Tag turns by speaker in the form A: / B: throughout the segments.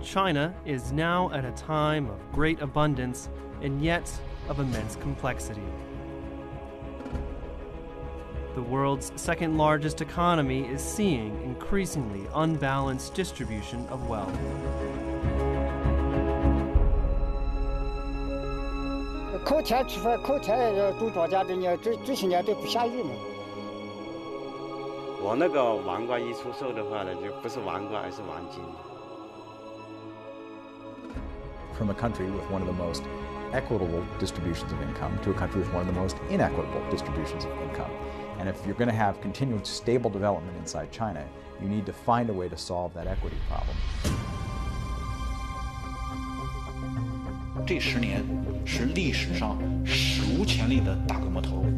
A: China is now at a time of great abundance and yet of immense complexity. The world's second largest economy is seeing increasingly unbalanced distribution of wealth.
B: From a country with one of the most equitable distributions of income to a country with one of the most inequitable distributions of income. And if you're going to have continued stable development inside China, you need to find a way to solve that equity problem.
C: 这10年是历史上史无前例的大规模投入，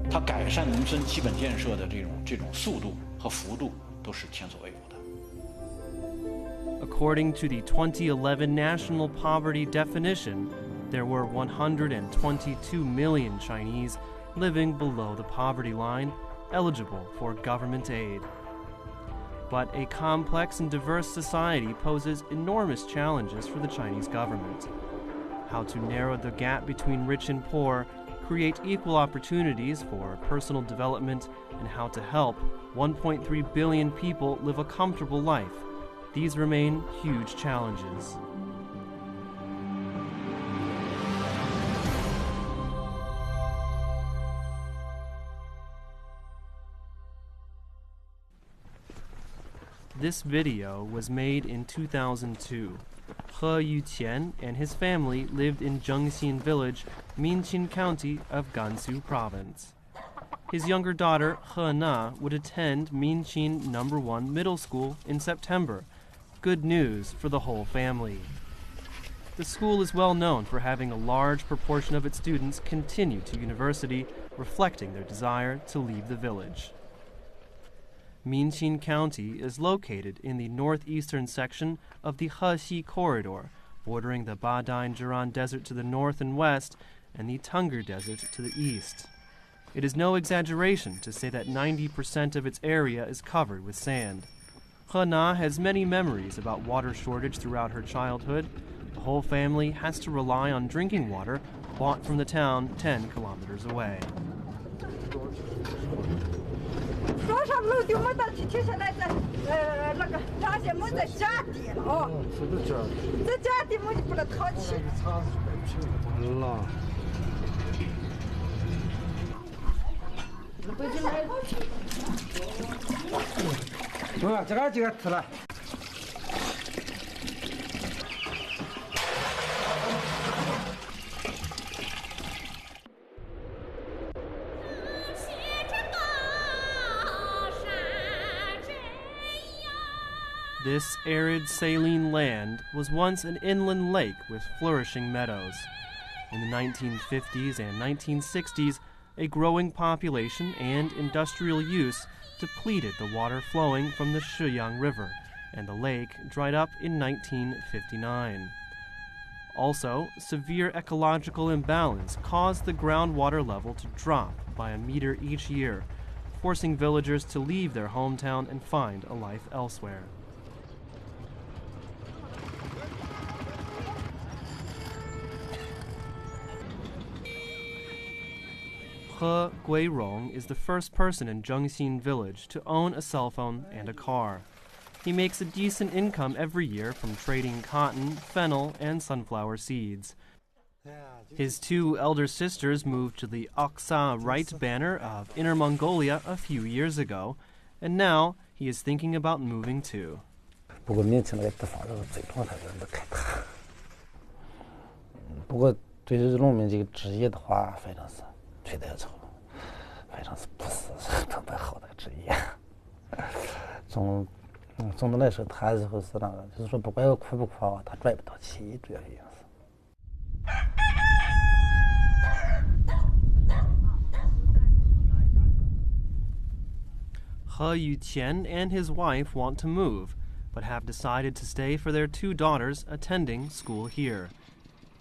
C: 它改善农村基本建设的这种速度和幅度都是前所未有的。
A: According to the 2011 national poverty definition, there were 122 million Chinese living below the poverty line, eligible for government aid. But a complex and diverse society poses enormous challenges for the Chinese government. How to narrow the gap between rich and poor, create equal opportunities for personal development, and how to help 1.3 billion people live a comfortable life. These remain huge challenges. This video was made in 2002. He Yuqian and his family lived in Zhengxin Village, Minqin County of Gansu Province. His younger daughter, He Na, would attend Minqin No. 1 Middle School in September. Good news for the whole family. The school is well known for having a large proportion of its students continue to university, reflecting their desire to leave the village. Minqin County is located in the northeastern section of the Hexi Corridor, bordering the Badain-Jiran Desert to the north and west and the Tunggar Desert to the east. It is no exaggeration to say that 90% of its area is covered with sand. He Na has many memories about water shortage throughout her childhood. The whole family has to rely on drinking water bought from the town 10 kilometers away.
D: 早上楼就没到去，现在那个螃蟹没在家底了哦。是在家底。在家底没就不能淘气。了。这个吃了。
A: This arid saline land was once an inland lake with flourishing meadows. In the 1950s and 1960s, a growing population and industrial use depleted the water flowing from the Shiyang River, and the lake dried up in 1959. Also, severe ecological imbalance caused the groundwater level to drop by a meter each year, forcing villagers to leave their hometown and find a life elsewhere. He Guirong is the first person in Zhengxin Village to own a cell phone and a car. He makes a decent income every year from trading cotton, fennel, and sunflower seeds. His two elder sisters moved to the Aksa Right banner of Inner Mongolia a few years ago, and now he is thinking about moving too.
E: 不过民情那个地方这个最重要的人都开大。不过对于农民这个职业的话，反正是吹得丑，反正是不是特别好的职业。总的来说，他还是那个，就是说不管苦不苦啊，他赚不到钱，主要原因是。
A: He Yuqian and his wife want to move, but have decided to stay for their two daughters attending school here.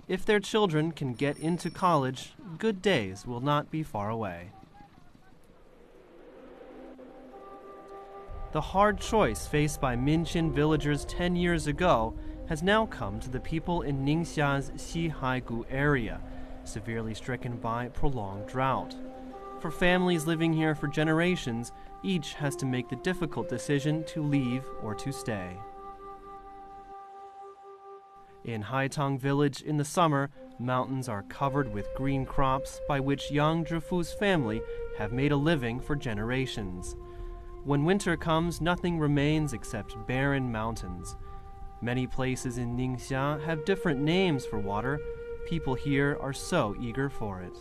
A: If their children can get into college, good days will not be far away. The hard choice faced by Minqin villagers 10 years ago has now come to the people in Ningxia's Xihaigu area, severely stricken by prolonged drought. For families living here for generations, each has to make the difficult decision to leave or to stay. In Haitang village in the summer, mountains are covered with green crops by which Yang Zhifu's family have made a living for generations. When winter comes, nothing remains except barren mountains. Many places in Ningxia have different names for water. People here are so eager for it.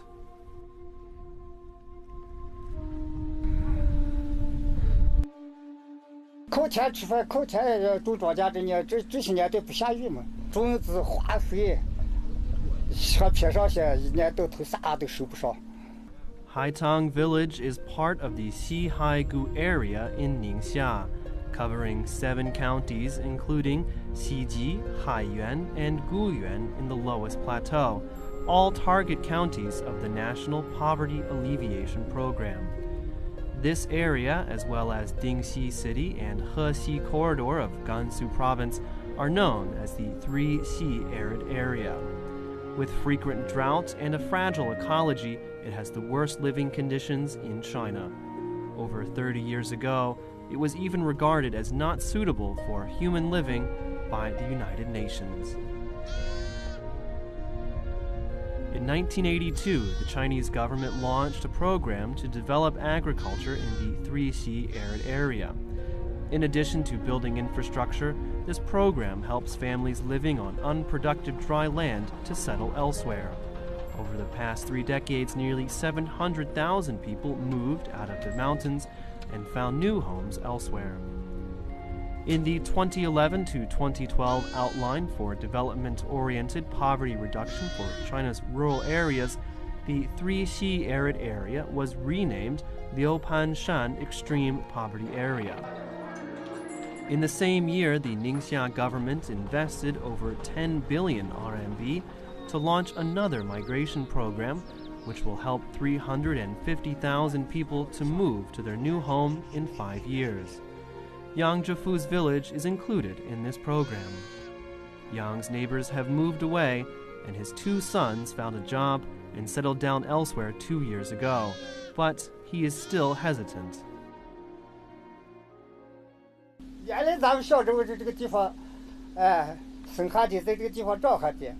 A: Haitang village is part of the Xihaigu area in Ningxia, covering 7 counties including Xiji, Haiyuan, and Guyuan in the lowest plateau, all target counties of the National Poverty Alleviation Program. This area, as well as Dingxi City and Hexi Corridor of Gansu Province, are known as the 3Xi arid area. With frequent drought and a fragile ecology, it has the worst living conditions in China. Over 30 years ago, it was even regarded as not suitable for human living by the United Nations. In 1982, the Chinese government launched a program to develop agriculture in the 3Xi arid area. In addition to building infrastructure, this program helps families living on unproductive dry land to settle elsewhere. Over the past 3 decades, nearly 700,000 people moved out of the mountains and found new homes elsewhere. In the 2011 to 2012 Outline for Development-Oriented Poverty Reduction for China's Rural Areas, the 3Xi arid area was renamed Liupanshan Extreme Poverty Area. In the same year, the Ningxia government invested over 10 billion RMB to launch another migration program, which will help 350,000 people to move to their new home in 5 years. Yang Zhifu's village is included in this program. Yang's neighbors have moved away, and his 2 sons found a job and settled down elsewhere 2 years ago, but he is still hesitant.
F: 原来咱们小时候这个地方，生下的在这个地方长下的，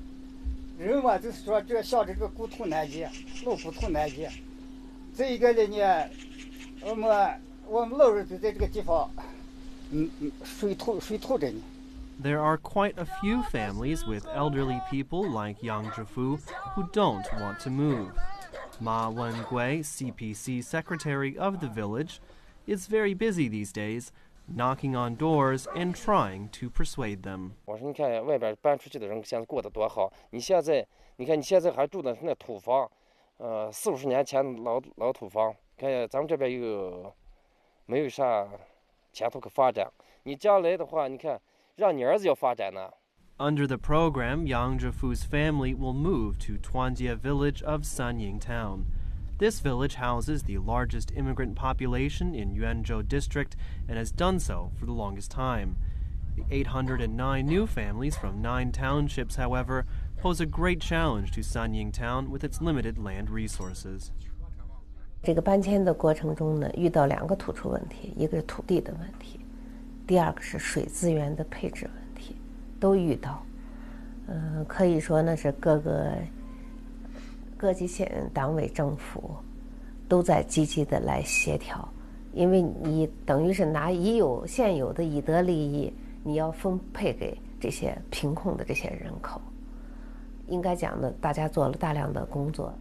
F: 人嘛就是说这小这个故土难移，老故土难移。这一个呢，我们老人就在这个地方，水土着呢。
A: There are quite a few families with elderly people like Yang Zhifu who don't want to move. Ma Wengui, CPC secretary of the village, is very busy these days, knocking on doors and trying to persuade them.
G: 我说你看外边搬出去的人现在过得多好，你现在还住的是那土房，40-50年前老土房，看咱们这边又没有啥前途可发展。你将来的话，你看让你儿子要发展呢。
A: Under the program, Yang Zhifu's family will move to Tuanjie village of Sanying town. This village houses the largest immigrant population in Yuanzhou district and has done so for the longest time. The 809 new families from 9 townships, however, pose a great challenge to Sanying town with its limited land resources.
H: 这个搬迁的过程中呢，遇到2个突出问题，一个是土地的问题，第2个是水资源的配置问题，都遇到。可以说呢是各级县党委政府都在积极的来协调，因为你等于是拿现有的已得利益，你要分配给这些贫困的这些人口。应该讲呢，大家做了大量的工作。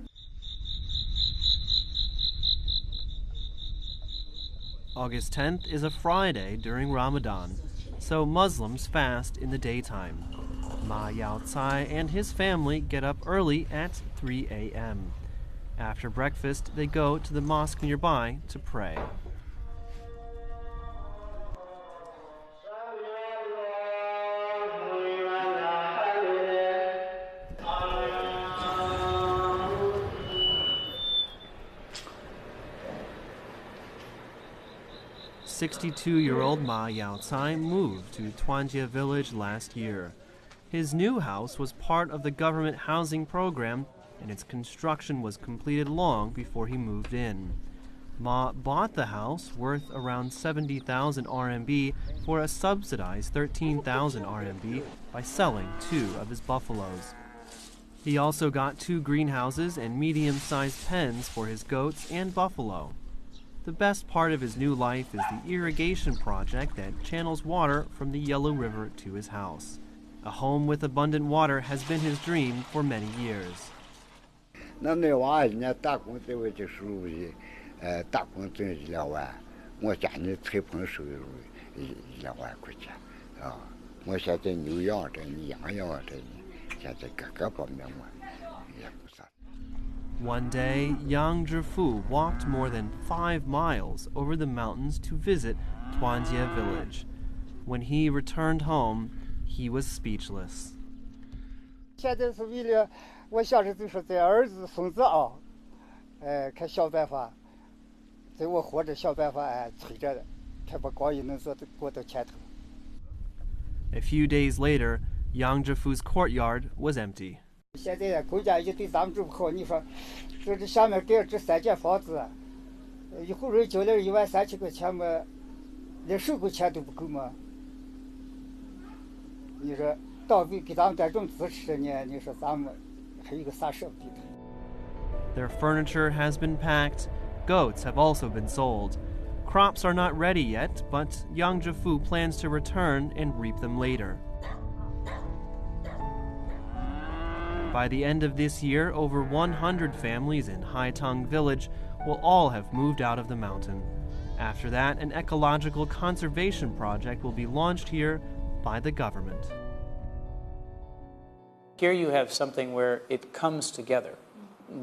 A: August 10th is a Friday during Ramadan, so Muslims fast in the daytime. Ma Yaocai and his family get up early at 3 a.m. After breakfast, they go to the mosque nearby to pray. "62-year-old Ma Yaocai moved to Tuanjie village last year. His new house was part of the government housing program, and its construction was completed long before he moved in. Ma bought the house, worth around 70,000 RMB, for a subsidized 13,000 RMB by selling 2 of his buffaloes. He also got 2 greenhouses and medium-sized pens for his goats and buffalo. The best part of his new life is the irrigation project that channels water from the Yellow River to his house. A home with abundant water has been his dream for many years.
I: 那娃人家打工单位就收入打工挣1-2万，我家里吹捧收入1-2万块钱，啊，我现在牛羊这养羊这，现在各个方面我也不啥。
A: One day, Yang Zhifu walked more than 5 miles over the mountains to visit Tuanjie village. When he returned home, he was speechless.
F: 现在是为了我想着就是在儿子孙子啊，看想办法，在我活着想办法催着的，看把光阴能做过到前头。
A: A few days later, Yang Zhifu's courtyard was empty.
F: 现在国家已经对咱们这么好，你说，说这下面盖这3间房子，一户人交了13000块钱嘛，连收购钱都不够嘛。你说党给咱们这种支持呢，你说咱们还有个啥舍不得的？
A: Their furniture has been packed. Goats have also been sold. Crops are not ready yet, but Yang Zhifu plans to return and reap them later. By the end of this year, over 100 families in Haitang village will all have moved out of the mountain. After that, an ecological conservation project will be launched here by the government.
J: Here you have something where it comes together.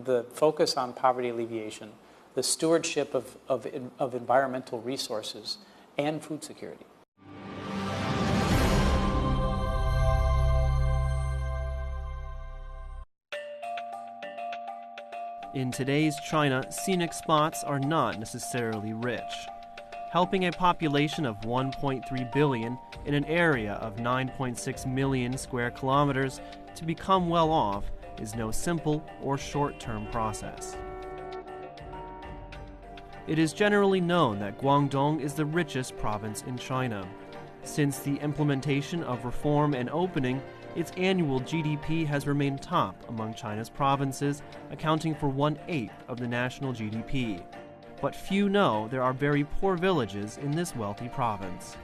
J: The focus on poverty alleviation, the stewardship of environmental resources, and food security.
A: In today's China, scenic spots are not necessarily rich. Helping a population of 1.3 billion in an area of 9.6 million square kilometers to become well off is no simple or short-term process. It is generally known that Guangdong is the richest province in China. Since the implementation of reform and opening, its annual GDP has remained top among China's provinces, accounting for 1/8 of the national GDP. But few know there are very poor villages in this wealthy province.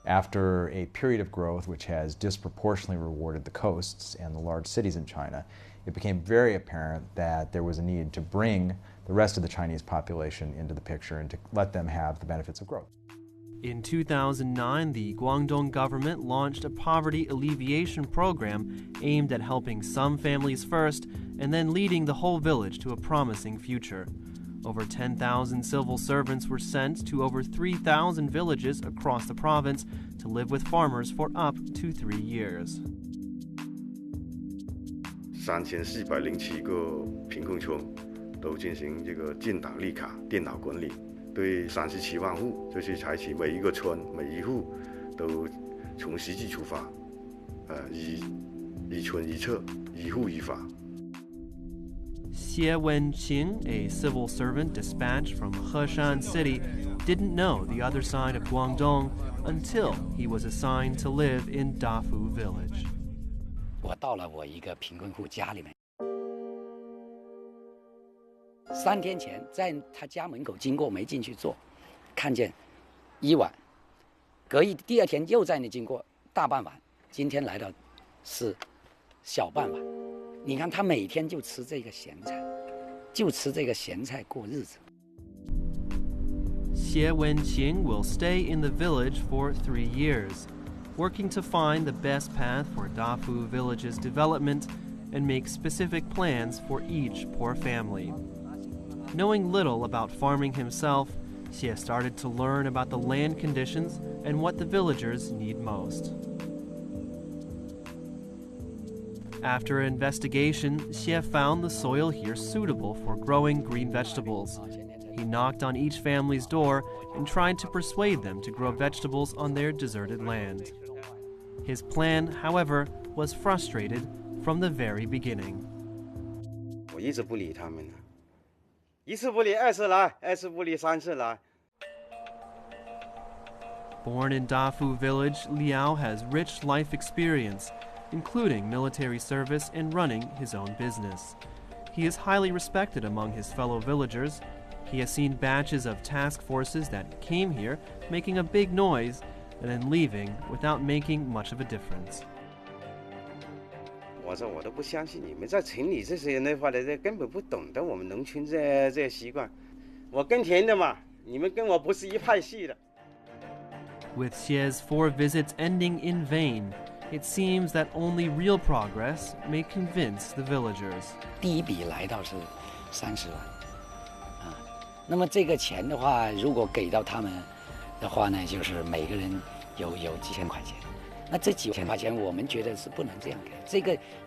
B: After a period of growth which has disproportionately rewarded the coasts and the large cities in China, it became very apparent that there was a need to bring the rest of the Chinese population into the picture and to let them have the benefits of growth.
A: In 2009, the Guangdong government launched a poverty alleviation program aimed at helping some families first and then leading the whole village to a promising future. Over 10,000 civil servants were sent to over 3,000 villages across the province to live with farmers for up to 3 years.
K: 3407个贫困村都进行这个建档立卡电脑管理。 对37万户，就是采取每一个村每一户都从实际出发，一村一策，一户一法。
A: Xie Wenqing, a civil servant dispatched from Heshan City, didn't know the other side of Guangdong until he was assigned to live in Dafu village.
L: 我到了我一个贫困户家里面。 3天前，在他家门口经过，没进去坐，看见1碗，第2天又在那经过，大半碗，今天来到是小半碗。你看他每天就吃这个咸菜，就吃这个咸菜过日子。
A: Xie Wenqing will stay in the village for 3 years, working to find the best path for Dafu village's development and make specific plans for each poor family. Knowing little about farming himself, Xie started to learn about the land conditions and what the villagers need most. After an investigation, Xie found the soil here suitable for growing green vegetables. He knocked on each family's door and tried to persuade them to grow vegetables on their deserted land. His plan, however, was frustrated from the very beginning.
M: 我一直不理他们了，一次不理，二次来，二次不理，三次来。
A: Born in Dafu village, Liao has rich life experience, including military service and running his own business. He is highly respected among his fellow villagers. He has seen batches of task forces that came here making a big noise and then leaving without making much of a difference.
M: 我说我都不相信你们在城里这些人的话呢，这根本不懂得我们农村这些习惯。我耕田的嘛，你们跟我不是一派系的。
A: With Xie's 4 visits ending in vain, it seems that only real progress may convince the villagers.
L: 第一笔来到是30万，那么这个钱的话，如果给到他们的话呢，就是每个人有几千块钱。那这几千块钱，我们觉得是不能这样给。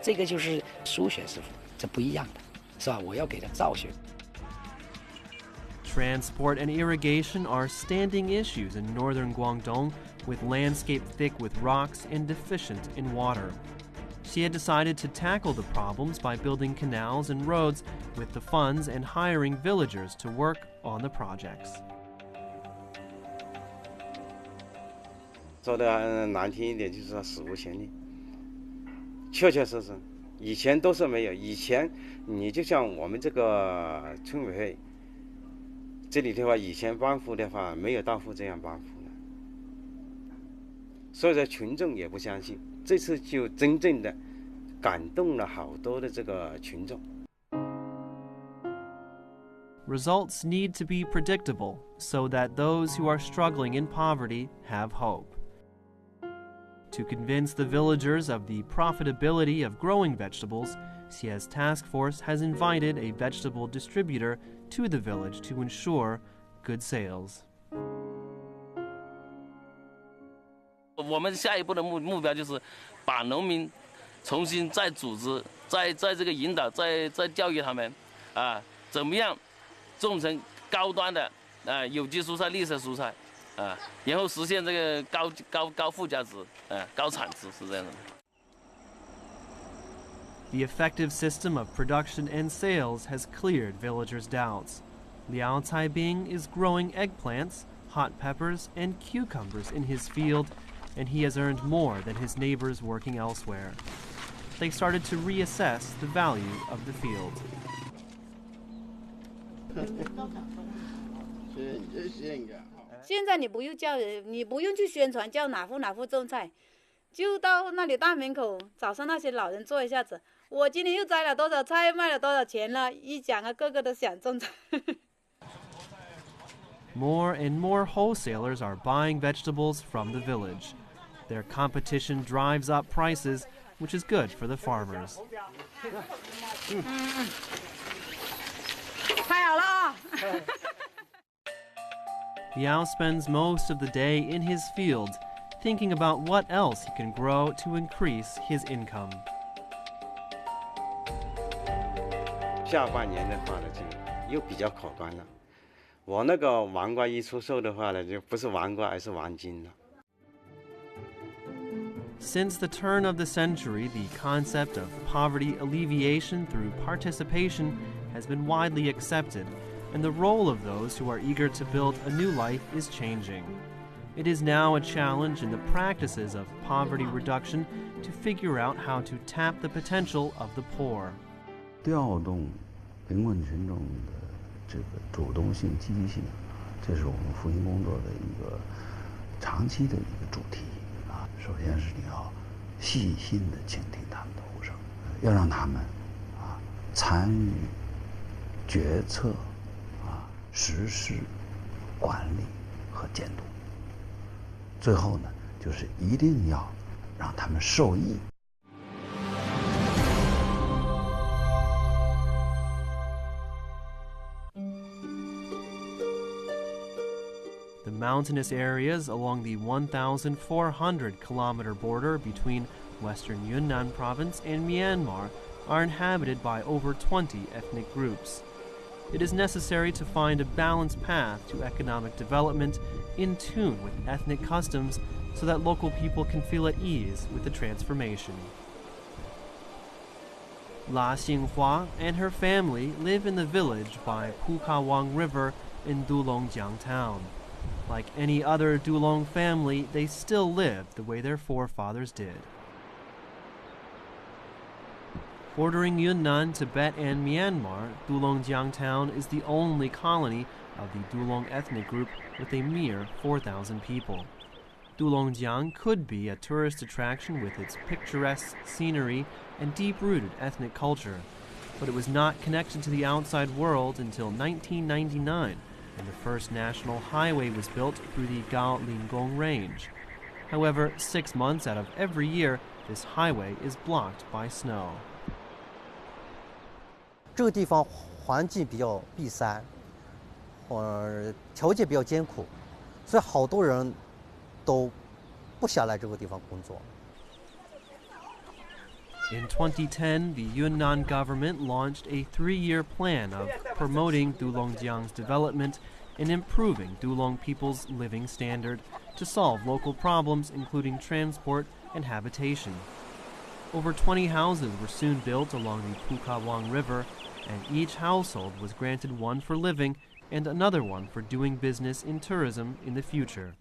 L: 这个就是输血师傅，这不一样的，是吧？我要给他造血。
A: Transport and irrigation are standing issues in northern Guangdong, with landscape thick with rocks and deficient in water. Xie decided to tackle the problems by building canals and roads with the funds and hiring villagers to work on the projects.
M: 说的难听一点，就是说史无前例。确确实实，以前都是没有。以前你就像我们这个村委会。 这里的话，以前帮扶的话，没有大户这样帮扶的，所以说群众也不相信。这次就真正的感动了好多的这个群众。
A: Results need to be predictable so that those who are struggling in poverty have hope. To convince the villagers of the profitability of growing vegetables, Xie's task force has invited a vegetable distributor to the village to ensure good sales.
N: 我们下一步的目标就是把农民重新再组织，在这个引导，再教育他们，怎么样种成高端的有机蔬菜、绿色蔬菜，然后实现这个高附加值，高产值是这样的。
A: The effective system of production and sales has cleared villagers' doubts. Liao Caibing is growing eggplants, hot peppers, and cucumbers in his field, and he has earned more than his neighbors working elsewhere. They started to reassess the value of the field.
O: 现在你不用叫人，你不用去宣传叫哪户种菜，就到那里大门口，早上那些老人坐一下子。 我今年又摘了多少菜，卖了多少钱了？一讲啊，个个都想种菜。
A: More and more wholesalers are buying vegetables from the village. Their competition drives up prices, which is good for the farmers.
O: 太好了啊！
A: Liao spends most of the day in his field, thinking about what else he can grow to increase his income.
M: 下半年的话呢，就又比较可观了。我那个黄瓜一出售的话呢，就不是黄瓜，而是黄金了。
A: Since the turn of the century, the concept of poverty alleviation through participation has been widely accepted, and the role of those who are eager to build a new life is changing. It is now a challenge in the practices of poverty reduction to figure out how to tap the potential of the poor.
P: 调动贫困群众的这个主动性、积极性，这是我们复兴工作的一个长期的一个主题啊。首先是你要细心的倾听他们的呼声，要让他们参与决策、实施、管理和监督。最后呢，就是一定要让他们受益。
A: The mountainous areas along the 1,400-kilometer border between western Yunnan province and Myanmar are inhabited by over 20 ethnic groups. It is necessary to find a balanced path to economic development in tune with ethnic customs so that local people can feel at ease with the transformation. La Xinghua and her family live in the village by Pukawang River in Dulongjiang town. Like any other Dulong family, they still live the way their forefathers did. Bordering Yunnan, Tibet, and Myanmar, Dulongjiang town is the only colony of the Dulong ethnic group with a mere 4,000 people. Dulongjiang could be a tourist attraction with its picturesque scenery and deep-rooted ethnic culture, but it was not connected to the outside world until 1999, when the first national highway was built through the Gaolingong Range. However, 6 months out of every year, this highway is blocked by snow.
Q: 这个地方环境比较闭塞，条件比较艰苦，所以好多人都不想来这个地方工作。
A: In 2010, the Yunnan government launched a 3-year plan of promoting Dulongjiang's development and improving Dulong people's living standard to solve local problems including transport and habitation. Over 20 houses were soon built along the Pukawang River, and each household was granted one for living and another one for doing business in tourism in the future.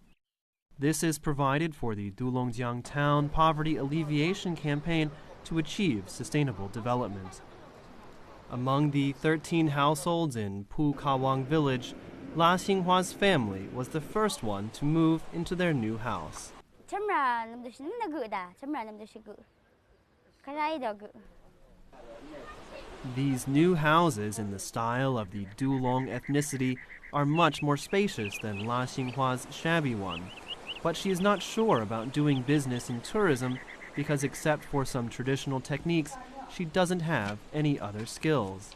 A: This is provided for the Dulongjiang Town Poverty Alleviation Campaign to achieve sustainable development. Among the 13 households in Pukawang village, La Xinghua's family was the first one to move into their new house. These new houses in the style of the Dulong ethnicity are much more spacious than La Xinghua's shabby one, but she is not sure about doing business in tourism because except for some traditional techniques, she doesn't have any other skills.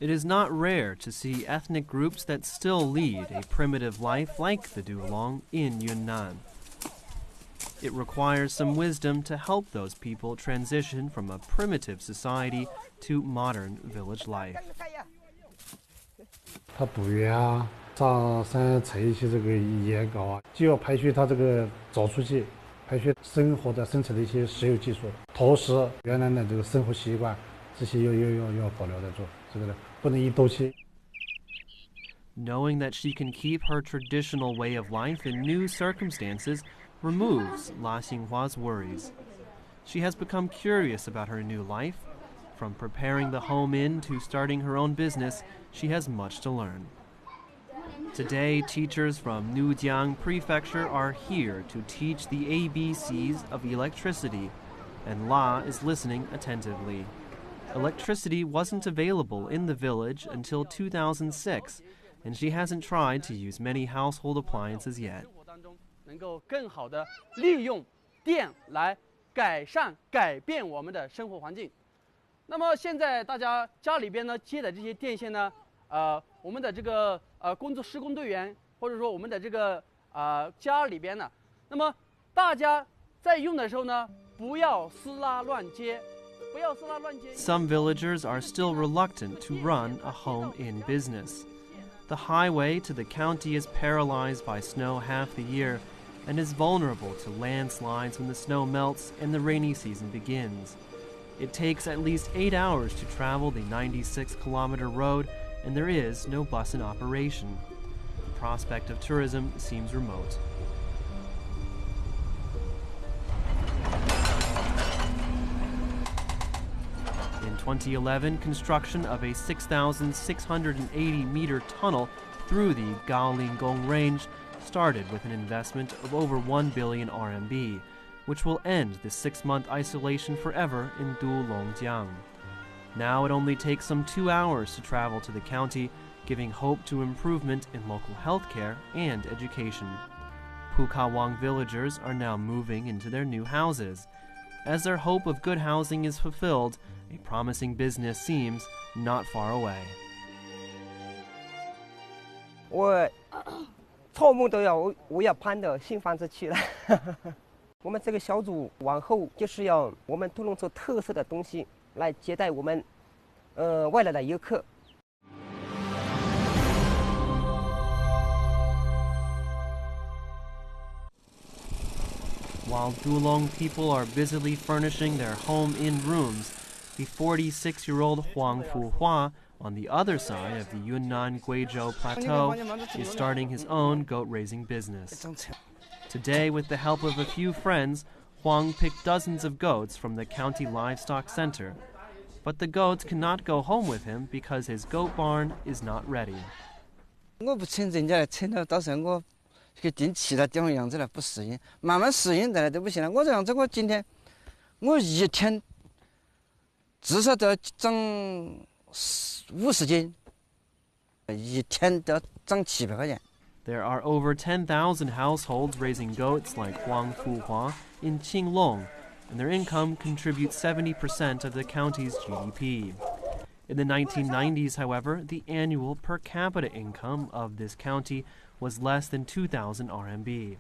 A: It is not rare to see ethnic groups that still lead a primitive life like the Dulong in Yunnan. It requires some wisdom to help those people transition from a primitive society to modern village life.
R: 他捕鱼啊，上山采一些这个野稿啊，就要排学他这个找出去，排学生活的生产的一些石油技术，同时原来的这个生活习惯，这些要保留着做，这个不能一刀切。
A: Knowing that she can keep her traditional way of life in new circumstances removes La Xinghua's worries. She has become curious about her new life. From preparing the home inn to starting her own business, she has much to learn. Today, teachers from Nujiang Prefecture are here to teach the ABCs of electricity, and La is listening attentively. Electricity wasn't available in the village until 2006, and she hasn't tried to use many household appliances yet.
S: 能够更好的利用电来改善、改变我们的生活环境。那么现在大家家里边呢接的这些电线呢，我们的这个施工队员或者说我们的这个家里边呢，那么大家在用的时候呢，不要撕拉乱接。
A: Some villagers are still reluctant to run a home-in business. The highway to the county is paralyzed by snow half the year and is vulnerable to landslides when the snow melts and the rainy season begins. It takes at least 8 hours to travel the 96-kilometer road, and there is no bus in operation. The prospect of tourism seems remote. In 2011, construction of a 6,680-meter tunnel through the Gaolingong Range started with an investment of over 1 billion RMB, which will end the 6-month isolation forever in Dulongjiang. Now it only takes some 2 hours to travel to the county, giving hope to improvement in local healthcare and education. Pukawang villagers are now moving into their new houses. As their hope of good housing is fulfilled, a promising business seems not far away.
T: 我做梦都要我要搬到新房子去了。我们这个小组往后就是要我们都能做特色的东西来接待我们外来的游客。
A: While Dulong people are busily furnishing their home in rooms, the 46-year-old Huang Fuhua on the other side of the Yunnan Guizhou Plateau is starting his own goat-raising business. Today, with the help of a few friends, Huang picked dozens of goats from the county livestock center. But the goats cannot go home with him because his goat barn is not ready.
U: 我不请人家来请了，到时候我给定其他地方养着了，不适应，慢慢适应的都不行了。我这样子，我今天我一天至少都要长50斤，一天都要长700块钱。
A: There are over 10,000 households raising goats like Huang Fuhua in Qinglong, and their income contributes 70% of the county's GDP. In the 1990s, however, the annual per capita income of this county was less than 2,000 RMB.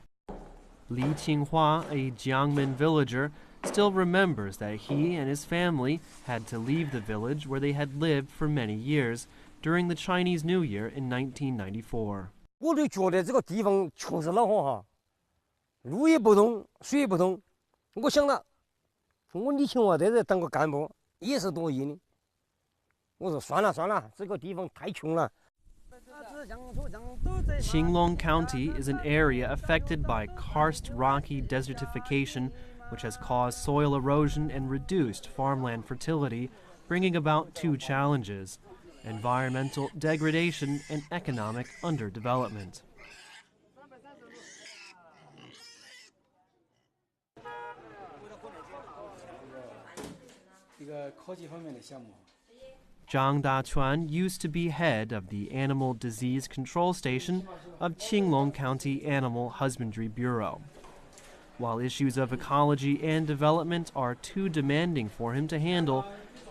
A: Li Qinghua, a Jiangmen villager, still remembers that he and his family had to leave the village where they had lived for many years during the Chinese New Year in 1994.
V: 我就觉得这个地方确实恼火哈，路也不通，水也不通。我想了，我李清华在这当个干部也是多余的。我说算了算了，这个地方太穷了。
A: Qinglong County is an area affected by karst rocky desertification, which has caused soil erosion and reduced farmland fertility, bringing about two challenges: environmental degradation and economic underdevelopment. Zhang Dachuan used to be head of the Animal Disease Control Station of Qinglong County Animal Husbandry Bureau. While issues of ecology and development are too demanding for him to handle,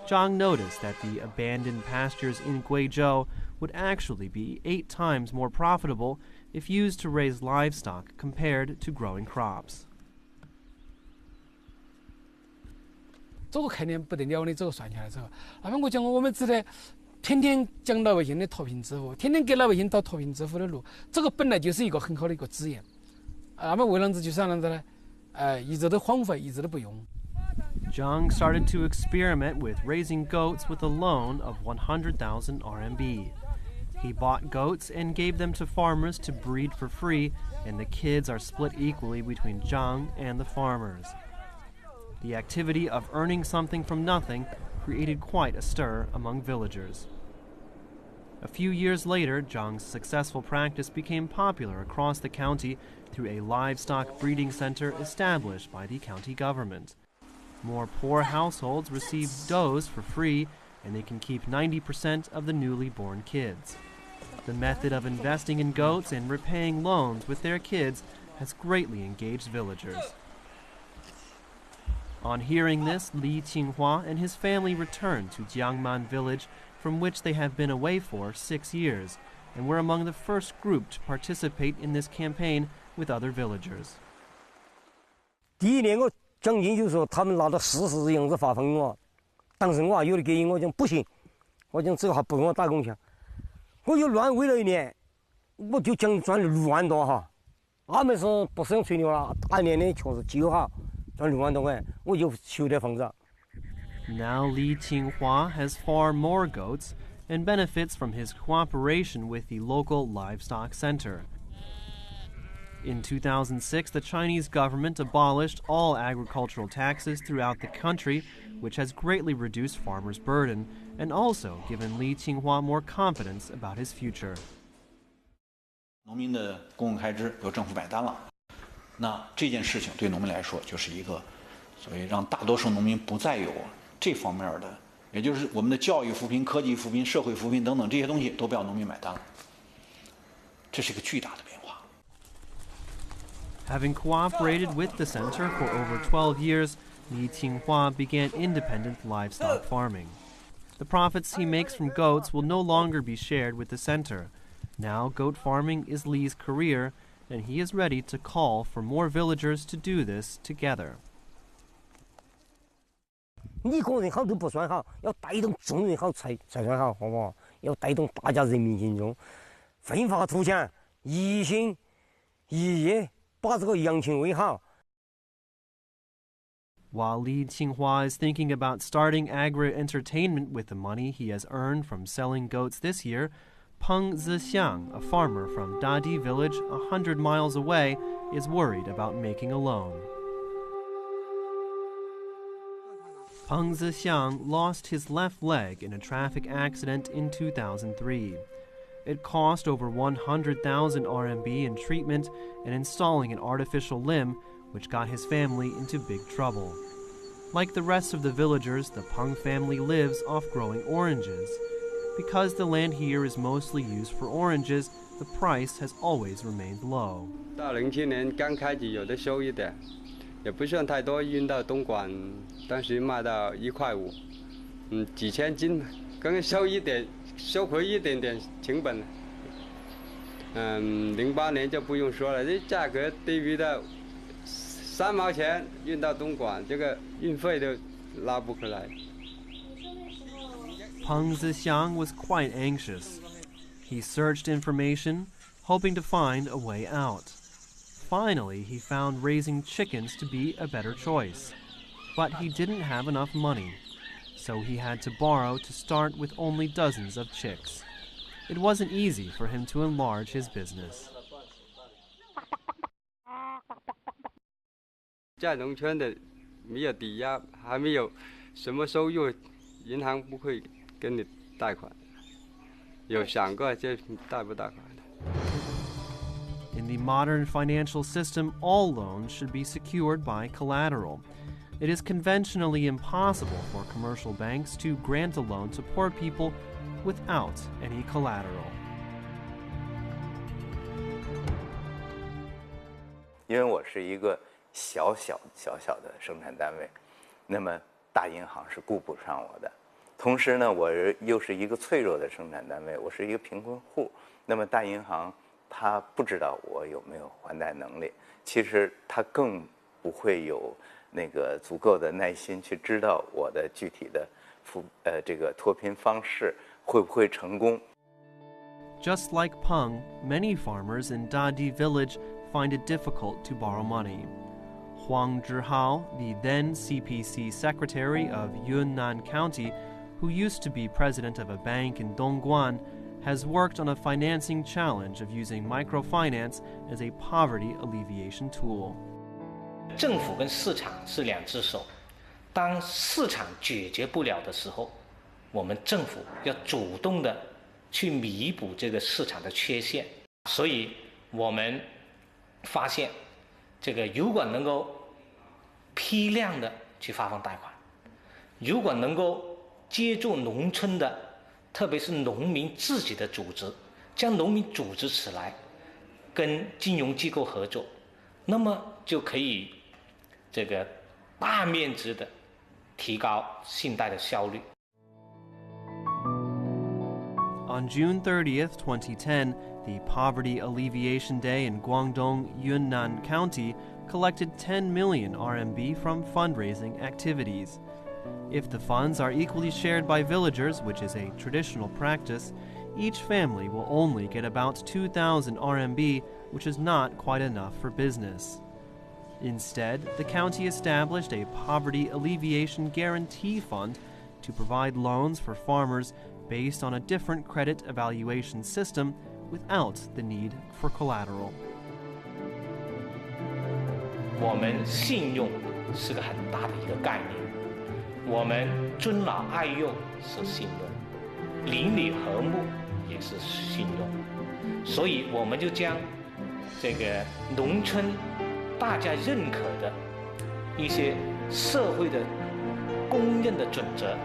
A: Zhang noticed that the abandoned pastures in Guizhou would actually be 8 times more profitable if used to raise livestock compared to growing crops.
W: 这个概念不得了的，这个算下来之后，那么我讲我们只得天天讲老百姓的脱贫致富，天天给老百姓导脱贫致富的路，这个本来就是一个很好的一个资源。那么为了子就是啥样子呢？一直都荒废，一直都不用。
A: Zhang started to experiment with raising goats with a loan of 100,000 RMB. He bought goats and gave them to farmers to breed for free, and the kids are split equally between Zhang and the farmers. The activity of earning something from nothing created quite a stir among villagers. A few years later, Zhang's successful practice became popular across the county through a livestock breeding center established by the county government. More poor households receive does for free, and they can keep 90% of the newly born kids. The method of investing in goats and repaying loans with their kids has greatly engaged villagers. On hearing this, Li Qinghua and his family returned to Jiangman village, from which they have been away for 6 years, and were among the first group to participate in this campaign with other villagers.
V: 第一年我奖金就是说他们拿到40个样子发放我，当时我有的建议我讲不行，我讲这个还不跟我打工钱，我又乱为了一年，我就奖赚了6万多哈，俺们是不是用吹牛了？大年的确实就好。 赚6万多块，我就修这房子。
A: Now Li Qinghua has far more goats and benefits from his cooperation with the local livestock center. In 2006, the Chinese government abolished all agricultural taxes throughout the country, which has greatly reduced farmers' burden and also given Li Qinghua more confidence about his future.
C: 农民的公共开支由政府买单了。 那这件事情对农民来说，就是一个，所以让大多数农民不再有这方面的，也就是我们的教育扶贫、科技扶贫、社会扶贫等等这些东西都不要农民买单了。这是一个巨大的变化。
A: Having cooperated with the center for over 12 years, Li Qinghua began independent livestock farming. The profits he makes from goats will no longer be shared with the center. Now goat farming is Li's career, and he is ready to call for more villagers to do this together.
V: 你个人好都不算好，要带动众人好才算好，好不好？要带动大家人民群众奋发图强，一心一意把这个羊群喂好。
A: While Li Qinghua is thinking about starting agri-entertainment with the money he has earned from selling goats this year, Peng Zixiang, a farmer from Dadi village 100 miles away, is worried about making a loan. Peng Zixiang lost his left leg in a traffic accident in 2003. It cost over 100,000 RMB in treatment and installing an artificial limb, which got his family into big trouble. Like the rest of the villagers, the Peng family lives off growing oranges. Because the land here is mostly used for oranges, the price has always remained low.
D: 到07年刚开始有的收一点，也不算太多，运到东莞，当时卖到1块5，几千斤，刚收一点，收回一点点成本。08年就不用说了，这价格低于到3毛钱运到东莞，这个运费都拉不回来。
A: Peng Zixiang was quite anxious. He searched information, hoping to find a way out. Finally, he found raising chickens to be a better choice. But he didn't have enough money, so he had to borrow to start with only dozens of chicks. It wasn't easy for him to enlarge his business.
D: 在农村的没有抵押，还没有什么收入，银行不会跟你贷款。有想过这贷不贷款？
A: In the modern financial system, all loans should be secured by collateral. It is conventionally impossible for commercial banks to grant a loan to poor people without any collateral.
E: 因为我是一个小小的生产单位，那么大银行是顾不上我的。同时呢，我又是一个脆弱的生产单位，我是一个贫困户，那么大银行他不知道我有没有还贷能力，其实他更不会有那个足够的耐心去知道我的具体的这个脱贫方式会不会成功。
A: Just like Peng, many farmers in Dadi village find it difficult to borrow money. Huang Zhihao, the then CPC secretary of Yunnan County, who used to be president of a bank in Dongguan, has worked on a financing challenge of using microfinance as a poverty alleviation tool.
G: 政府跟市场是两只手，当市场解决不了的时候，我们政府要主动的去弥补这个市场的缺陷。所以我们发现，这个如果能够批量的去发放贷款，如果能够接触农村的，特别是农民自己的组织，将农民组织起来，跟金融机构合作，那么就可以这个大面积的提高信贷的效率。
A: On June 30th, 2010, the Poverty Alleviation Day in Guangdong, Yunnan County collected 10 million RMB from fundraising activities. If the funds are equally shared by villagers, which is a traditional practice, each family will only get about 2,000 RMB, which is not quite enough for business. Instead, the county established a Poverty Alleviation Guarantee Fund to provide loans for farmers based on a different credit evaluation system without the need for collateral.
G: 我们信用是个很大的一个概念，我们尊老爱幼是信用，邻里和睦也是信用，所以我们就将这个农村大家认可的一些社会的公认的准则，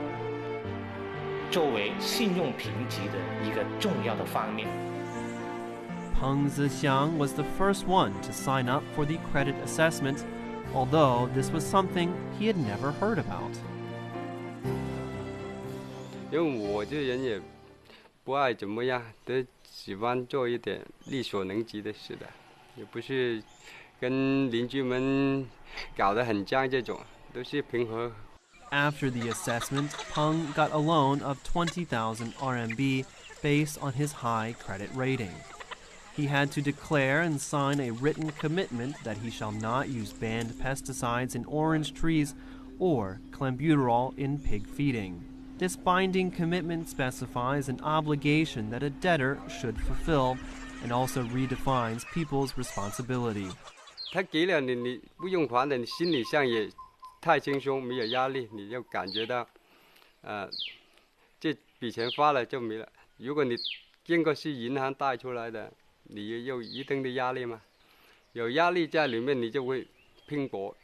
G: 作为信用评级的一个重要的方面。
A: Peng Zixiang was the first one to sign up for the credit assessment, although this was something he had never heard about.
D: 因为我这人也不爱怎么样，都喜欢做一点力所能及的事的，也不是跟邻居们搞得很僵这种，都是平和。
A: After the assessment, Peng got a loan of 20,000 RMB based on his high credit rating. He had to declare and sign a written commitment that he shall not use banned pesticides in orange trees or clenbuterol in pig feeding. This binding commitment specifies an obligation that a debtor should fulfill and also redefines people's responsibility.
D: 他给了你，你不用还的，你心理上也太轻松，没有压力，你就感觉到，这笔钱花了就没了。如果你经过是银行贷出来的，你也有一定的压力嘛，有压力在里面，你就会拼搏。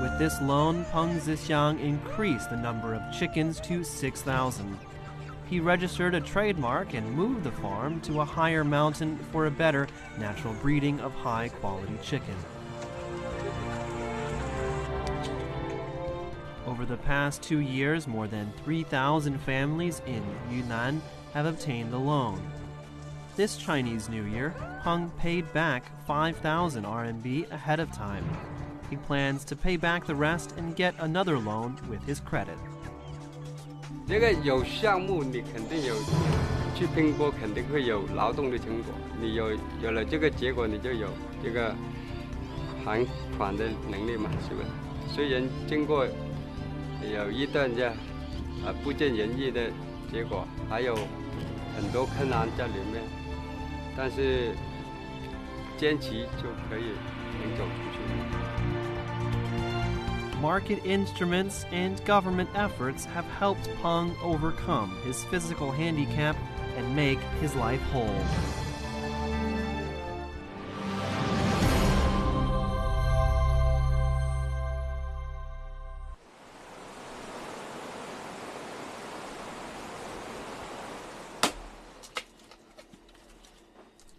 A: With this loan, Peng Zixiang increased the number of chickens to 6,000. He registered a trademark and moved the farm to a higher mountain for a better natural breeding of high-quality chicken. Over the past 2 years, more than 3,000 families in Yunnan have obtained the loan. This Chinese New Year, Peng paid back 5,000 RMB ahead of time. He plans to pay back the rest and get another loan with his credit.
D: 这个有项目，你肯定有去拼搏，肯定会有劳动的成果。你有了这个结果，你就有这个还款的能力嘛，是吧？虽然经过有一段不尽人意的结果，还有很多困难在里面，但是坚持就可以能走出去。
A: Market instruments and government efforts have helped Peng overcome his physical handicap and make his life whole.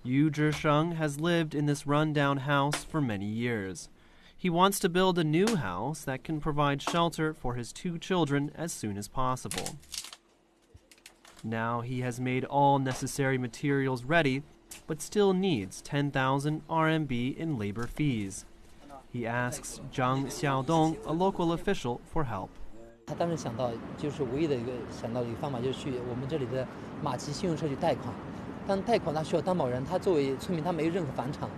A: Yu Zhisheng has lived in this rundown house for many years. He wants to build a new house that can provide shelter for his 2 children as soon as possible. Now he has made all necessary materials ready, but still needs 10,000 RMB in labor fees. He asks Zhang Xiaodong, a local official, for help.
F: 他当时想到，就是唯一的一个想到的一个方法，就是去我们这里的马旗信用社去贷款。但贷款他需要担保人，他作为村民，他没有任何房产。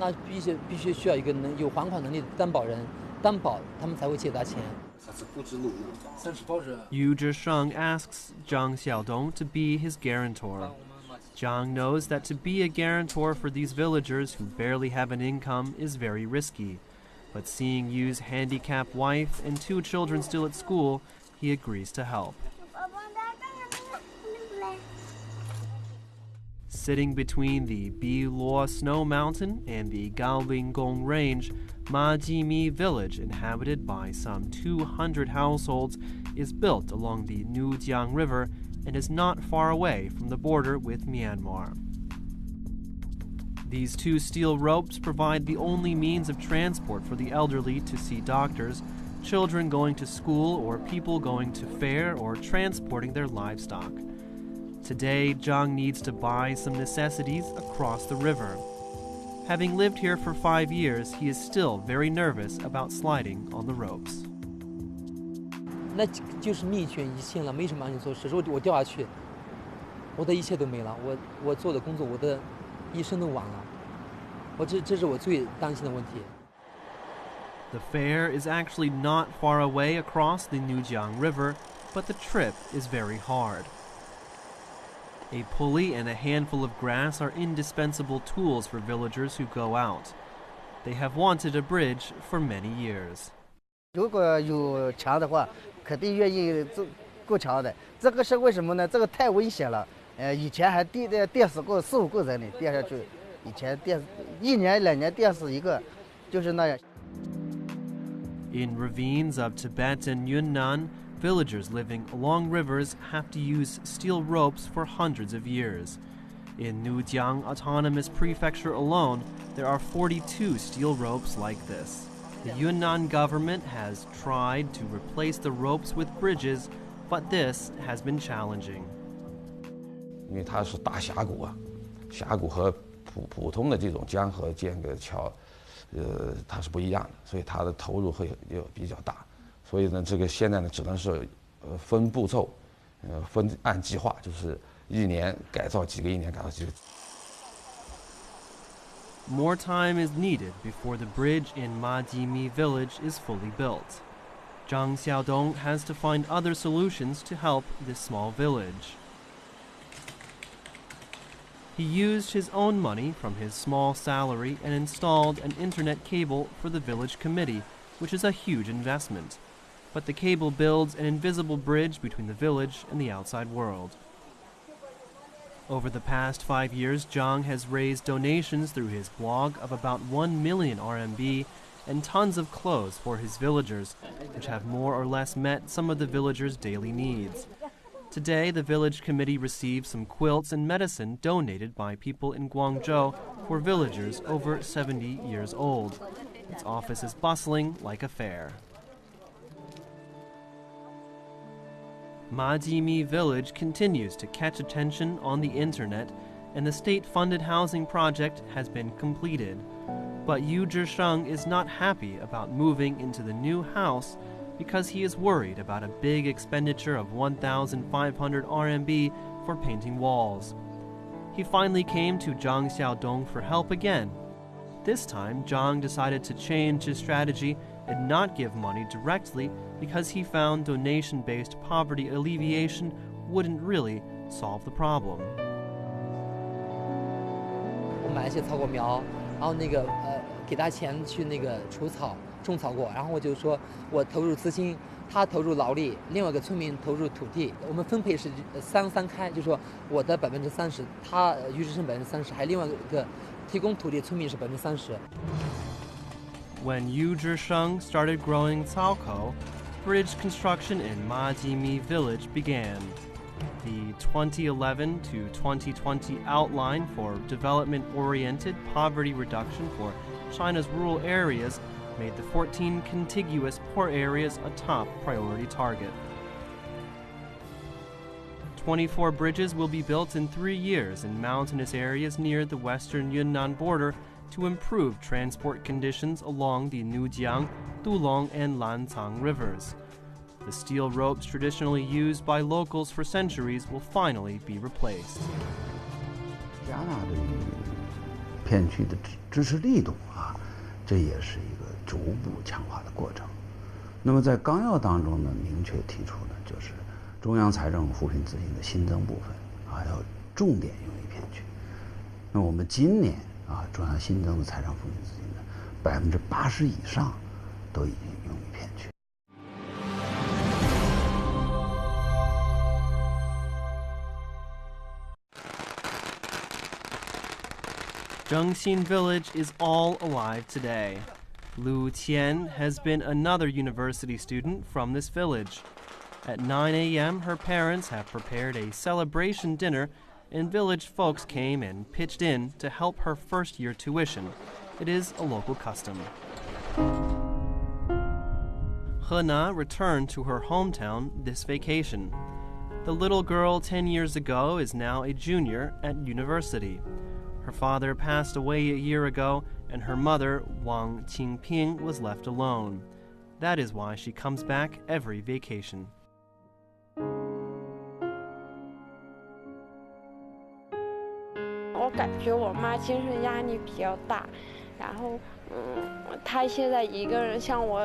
F: 那必须需要一个有还款能力的担保人担保，他们才会借他钱。
A: Yu Zhisheng asks Zhang Xiaodong to be his guarantor. Zhang knows that to be a guarantor for these villagers who barely have an income is very risky, but seeing Yu's handicapped wife and 2 children still at school, he agrees to help. Sitting between the Biluo Snow Mountain and the Gaolingong Range, Ma Jimi village, inhabited by some 200 households, is built along the Nujiang River and is not far away from the border with Myanmar. These 2 steel ropes provide the only means of transport for the elderly to see doctors, children going to school, or people going to fair or transporting their livestock. Today, Zhang needs to buy some necessities across the river. Having lived here for 5 years, he is still very nervous about sliding on the ropes.
F: 那就是命悬一线了，没什么安全措施。如果我掉下去，我的一切都没了。我做的工作，我的一生都完了。这是我最担心的问题。
A: The fair is actually not far away across the Nujiang River, but the trip is very hard. A pulley and a handful of grass are indispensable tools for villagers who go out. They have wanted a bridge for many years.
V: 如果有桥的话，肯定愿意过桥的。这个是为什么呢？这个太危险了。以前还电死过4、5个人呢，掉下去。以前1年2年电死1个，就是那样。
A: In ravines of Tibet and Yunnan, Villagers living along rivers have to use steel ropes for hundreds of years. In Nujiang Autonomous Prefecture alone, there are 42 steel ropes like this. The Yunnan government has tried to replace the ropes with bridges, but this has been challenging.
H: 因为它是大峡谷啊，峡谷和普通的这种江河建个桥，它是不一样的，所以它的投入会比较大。所以呢，这个现在呢，只能是分步骤，分按计划，就是一年改造几个，一年改造几个。
A: More time is needed before the bridge in Majimi village is fully built. Zhang Xiaodong has to find other solutions to help this small village. He used his own money from his small salary and installed an internet cable for the village committee, which is a huge investment. But the cable builds an invisible bridge between the village and the outside world. Over the past 5 years, Zhang has raised donations through his blog of about 1 million RMB and tons of clothes for his villagers, which have more or less met some of the villagers' daily needs. Today, the village committee received some quilts and medicine donated by people in Guangzhou for villagers over 70 years old. Its office is bustling like a fair. Majimi village continues to catch attention on the internet, and the state-funded housing project has been completed. But Yu Zhisheng is not happy about moving into the new house because he is worried about a big expenditure of 1,500 RMB for painting walls. He finally came to Zhang Xiaodong for help again. This time, Zhang decided to change his strategy and not give money directly because he found donation-based poverty alleviation wouldn't really solve the problem.
F: 我买了一些草果苗，然后给他钱去除草、种草过，然后我就说我投入资金，他投入劳力，另外一个村民投入土地，我们分配是3开，就说我的30%，他于志生30%，还有另外一个提供土地村民是30%。
A: When Yu Zhisheng started growing Caoco, bridge construction in Majimi village began. The 2011 to 2020 outline for development-oriented poverty reduction for China's rural areas made the 14 contiguous poor areas a top priority target. 24 bridges will be built in 3 years in mountainous areas near the western Yunnan border to improve transport conditions along the Nujiang, Dulong, and Lancang rivers. The steel ropes traditionally used by locals for centuries will finally be replaced.
P: 加大对片区的支持力度啊，这也是一个逐步强化的过程。那么在纲要当中呢，明确提出呢，就是中央财政扶贫资金的新增部分啊，要重点用于片区。那我们今年啊，中央新增的财政扶贫资金的80%以上都已经用于片区。
A: Zhengxin village is all alive today. Lu Qian has been another university student from this village. At 9 a.m., her parents have prepared a celebration dinner, and village folks came and pitched in to help her first-year tuition. It is a local custom. He Na returned to her hometown this vacation. The little girl 10 years ago is now a junior at university. Her father passed away a year ago, and her mother, Wang Qingping, was left alone. That is why she comes back every vacation.
I: 我感觉我妈精神压力比较大，然后她现在一个人，像我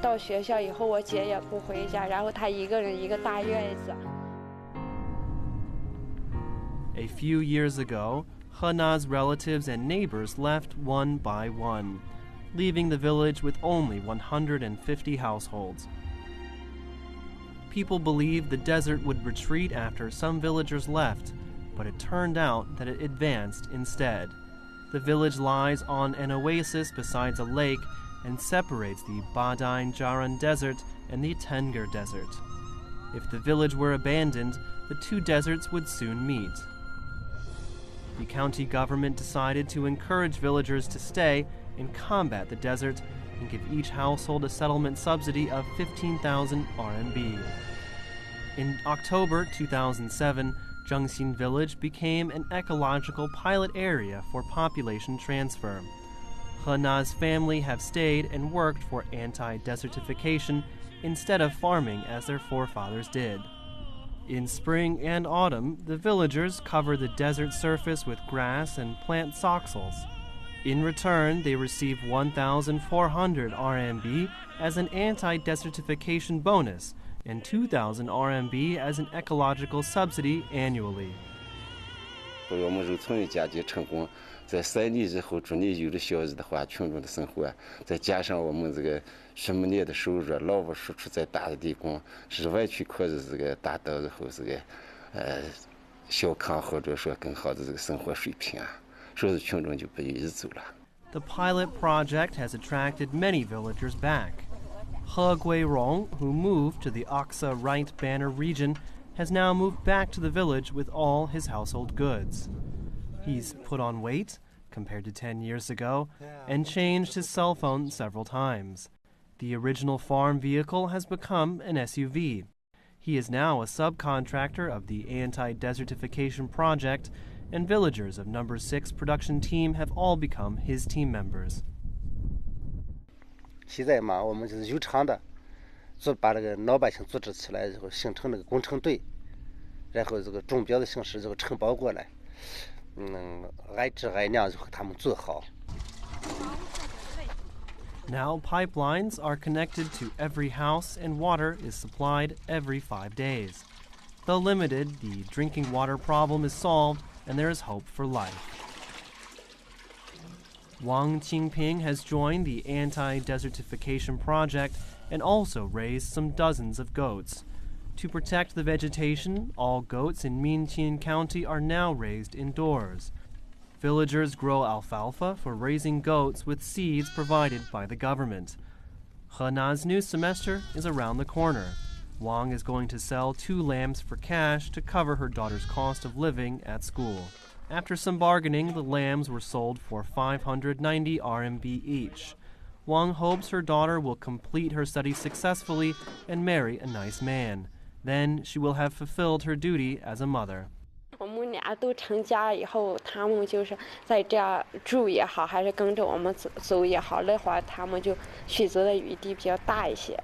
I: 到学校以后，我姐也不回家，然后她一个人一个大院子。
A: A few years ago, He Na's relatives and neighbors left one by one, leaving the village with only 150 households. People believed the desert would retreat after some villagers left, but it turned out that it advanced instead. The village lies on an oasis beside a lake and separates the Badain Jaran Desert and the Tengger Desert. If the village were abandoned, the two deserts would soon meet. The county government decided to encourage villagers to stay and combat the desert and give each household a settlement subsidy of 15,000 RMB. In October 2007, Zhengxin village became an ecological pilot area for population transfer. He Na's family have stayed and worked for anti-desertification instead of farming as their forefathers did. In spring and autumn, the villagers cover the desert surface with grass and plant soxals. In return, they receive 1,400 RMB as an anti-desertification bonus and 2,000 RMB as an ecological subsidy annually.
M: 我们如村里嫁接成功，在3年之后，逐年有了效益的话，群众的生活再加上我们这个10年的收入，劳务输出再大的地方，是完全可以这个达到然后这个小康或者说更好的这个生活水平啊，所以群众就不愿意走了。
A: The pilot project has attracted many villagers back. He Guirong, who moved to the Aksa Right Banner region, has now moved back to the village with all his household goods. He's put on weight, compared to 10 years ago, and changed his cell phone several times. The original farm vehicle has become an SUV. He is now a subcontractor of the anti-desertification project, and villagers of Number 6 production team have all become his team members.
B: 现在嘛，我们就是有偿的，把这个老百姓组织起来，然后形成那个工程队，然后这个中标的形式这个承包过来，挨质挨量就和他们做好。
A: Now pipelines are connected to every house and water is supplied every 5 days. Though limited, the drinking water problem is solved and there is hope for life. Wang Qingping has joined the anti-desertification project and also raised some dozens of goats. To protect the vegetation, all goats in Minqin County are now raised indoors. Villagers grow alfalfa for raising goats with seeds provided by the government. He Na's new semester is around the corner. Wang is going to sell 2 lambs for cash to cover her daughter's cost of living at school. After some bargaining, the lambs were sold for 590 RMB each. Wang hopes her daughter will complete her studies successfully and marry a nice man. Then she will have fulfilled her duty as a mother.
I: 我们俩都成家以后，他们就是在这住也好，还是跟着我们走也好的话，他们就选择的余地比较大一些。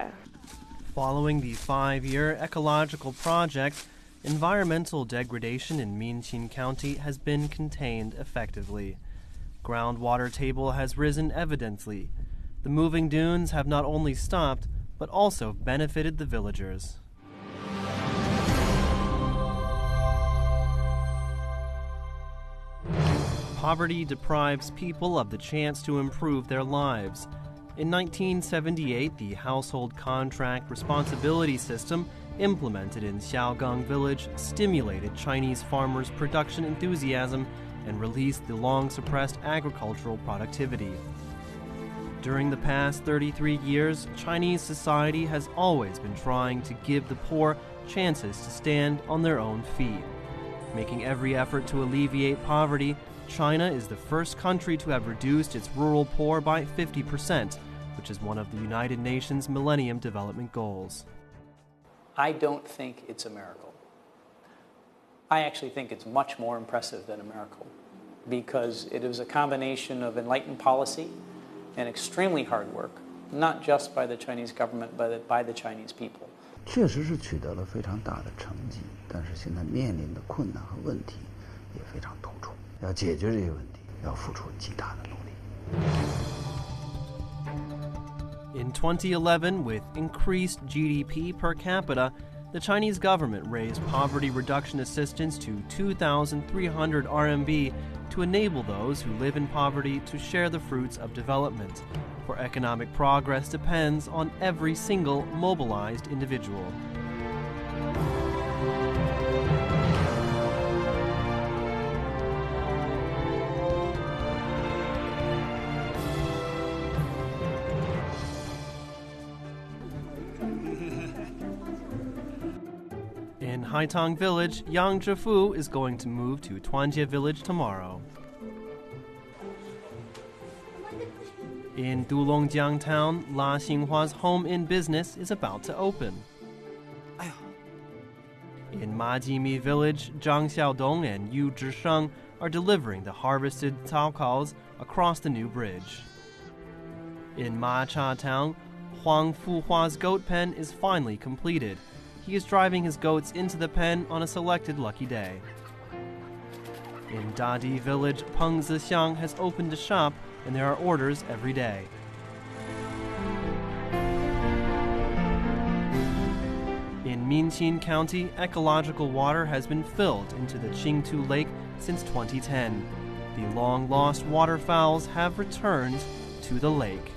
A: Following the 5-year ecological project, environmental degradation in Minqin County has been contained effectively. Groundwater table has risen evidently. The moving dunes have not only stopped, but also benefited the villagers. Poverty deprives people of the chance to improve their lives. In 1978, the household contract responsibility system implemented in Xiaogang village stimulated Chinese farmers' production enthusiasm and released the long-suppressed agricultural productivity. During the past 33 years, Chinese society has always been trying to give the poor chances to stand on their own feet. Making every effort to alleviate poverty, China is the first country to have reduced its rural poor by 50%, which is one of the United Nations Millennium Development Goals.
J: I don't think it's a miracle. I actually think it's much more impressive than a miracle because it is a combination of enlightened policy and extremely hard work, not just by the Chinese government, but by the Chinese people.
P: 确实是取得了非常大的成绩，但是现在面临的困难和问题也非常突出。要解决这些问题，要付出极大的努力。
A: In 2011, with increased GDP per capita, the Chinese government raised poverty reduction assistance to 2,300 RMB to enable those who live in poverty to share the fruits of development. For economic progress depends on every single mobilized individual. Haitang Village, Yang Zhifu is going to move to Tuanjie Village tomorrow. In Dulongjiang town, La Xinghua's home in business is about to open. In Majimi village, Zhang Xiaodong and Yu Zhisheng are delivering the harvested caocaos across the new bridge. In Ma Cha town, Huang Fuhua's goat pen is finally completed. He is driving his goats into the pen on a selected lucky day. In Dadi village, Peng Zixiang has opened a shop and there are orders every day. In Minqin County, ecological water has been filled into the Qingtu Lake since 2010. The long-lost waterfowls have returned to the lake.